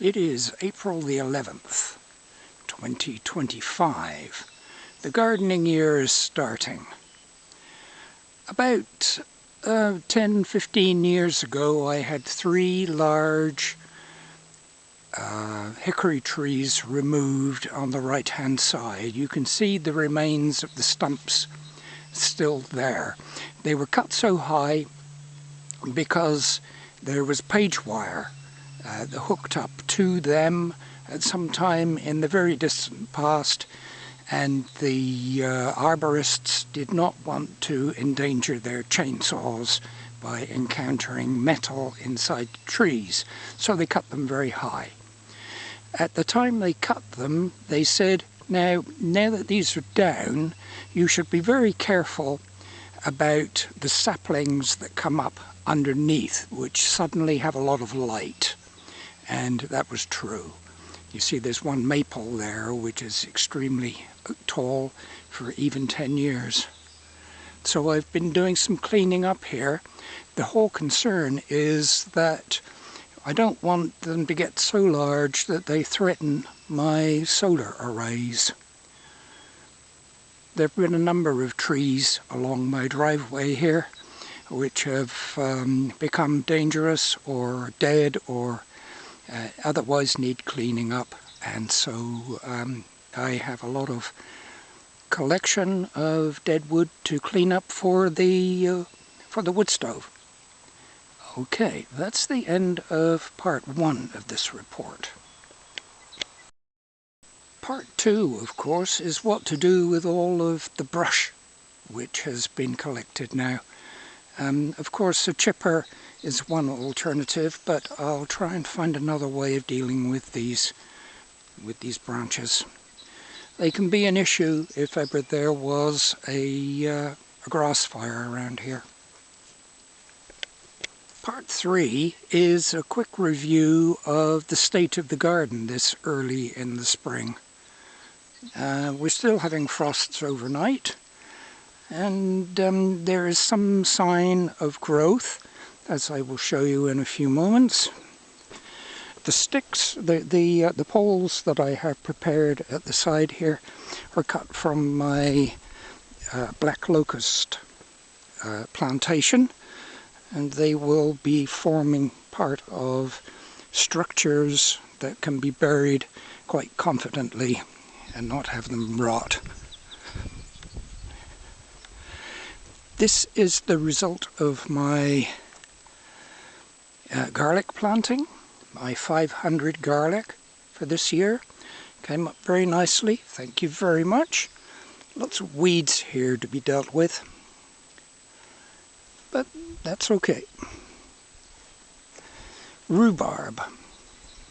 It is April the 11th, 2025. The gardening year is starting. About 10-15 years ago I had 3 large hickory trees removed on the right hand side. You can see the remains of the stumps still there. They were cut so high because there was page wire hooked up to them at some time in the very distant past, and the arborists did not want to endanger their chainsaws by encountering metal inside the trees, so they cut them very high. At the time they cut them, they said, now that these are down, you should be very careful about the saplings that come up underneath, which suddenly have a lot of light. And that was true. You see there's one maple there which is extremely tall for even 10 years. So I've been doing some cleaning up here. The whole concern is that I don't want them to get so large that they threaten my solar arrays. There have been a number of trees along my driveway here which have become dangerous or dead or otherwise need cleaning up, and so I have a lot of collection of dead wood to clean up for the wood stove. Okay, that's the end of part 1 of this report. Part 2, of course, is what to do with all of the brush which has been collected now. Of course, a chipper is one alternative, but I'll try and find another way of dealing with these branches. They can be an issue if ever there was a grass fire around here. Part 3 is a quick review of the state of the garden this early in the spring. We're still having frosts overnight, and there is some sign of growth, as I will show you in a few moments. The sticks, the poles that I have prepared at the side here are cut from my black locust plantation, and they will be forming part of structures that can be buried quite confidently and not have them rot. This is the result of my garlic planting, my 500 garlic for this year. Came up very nicely, thank you very much. Lots of weeds here to be dealt with, but that's okay. Rhubarb.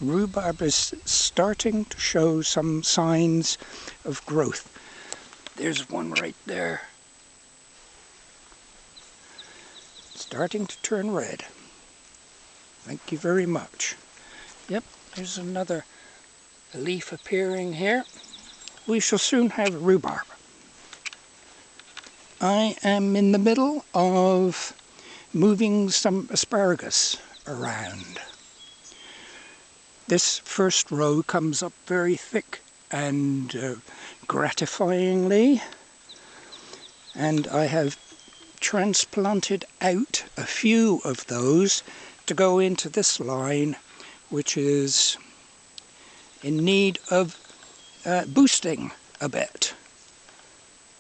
Rhubarb is starting to show some signs of growth. There's one right there. Starting to turn red. Thank you very much. Yep, there's another leaf appearing here. We shall soon have rhubarb. I am in the middle of moving some asparagus around. This first row comes up very thick and gratifyingly, and I have transplanted out a few of those to go into this line, which is in need of boosting a bit.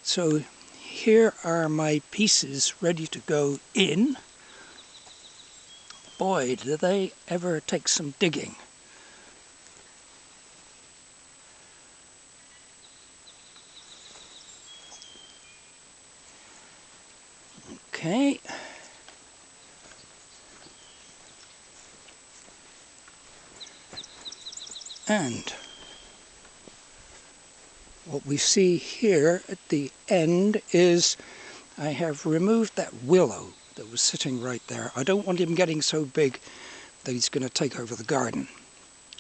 So here are my pieces ready to go in. Boy, do they ever take some digging. Okay. And what we see here at the end is I have removed that willow that was sitting right there. I don't want him getting so big that he's going to take over the garden.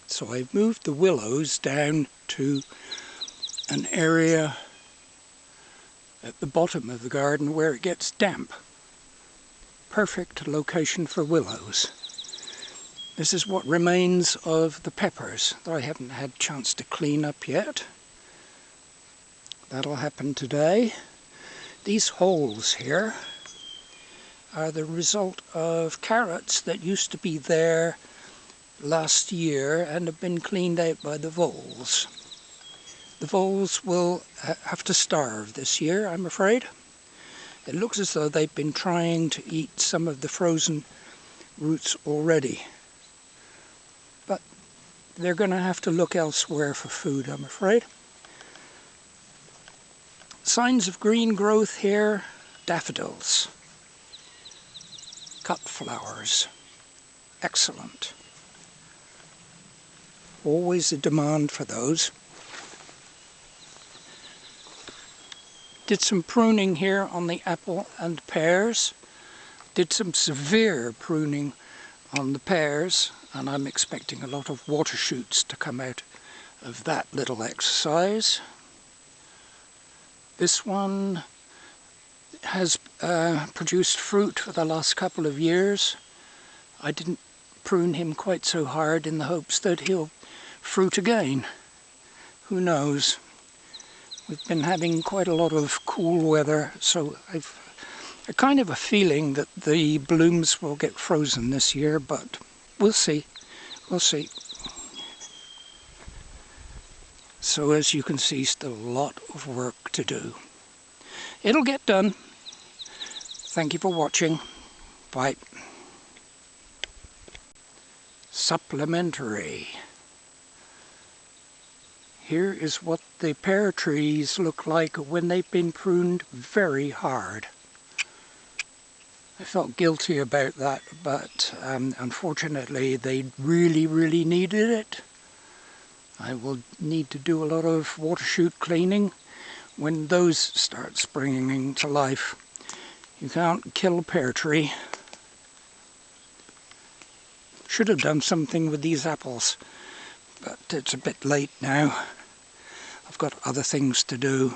So I've moved the willows down to an area at the bottom of the garden where it gets damp. Perfect location for willows. This is what remains of the peppers that I haven't had a chance to clean up yet. That'll happen today. These holes here are the result of carrots that used to be there last year and have been cleaned out by the voles. The voles will have to starve this year, I'm afraid. It looks as though they've been trying to eat some of the frozen roots already. But they're going to have to look elsewhere for food, I'm afraid. Signs of green growth here, daffodils, cut flowers, excellent. Always a demand for those. Did some pruning here on the apple and pears. Did some severe pruning on the pears, and I'm expecting a lot of water shoots to come out of that little exercise. This one has produced fruit for the last couple of years. I didn't prune him quite so hard in the hopes that he'll fruit again. Who knows? We've been having quite a lot of cool weather, so I've a kind of a feeling that the blooms will get frozen this year, but we'll see. We'll see. So as you can see, still a lot of work to do. It'll get done. Thank you for watching. Bye. Supplementary. Here is what the pear trees look like when they've been pruned very hard. I felt guilty about that, but unfortunately they really needed it. I will need to do a lot of water shoot cleaning when those start springing to life. You can't kill a pear tree. Should have done something with these apples, but it's a bit late now. I've got other things to do.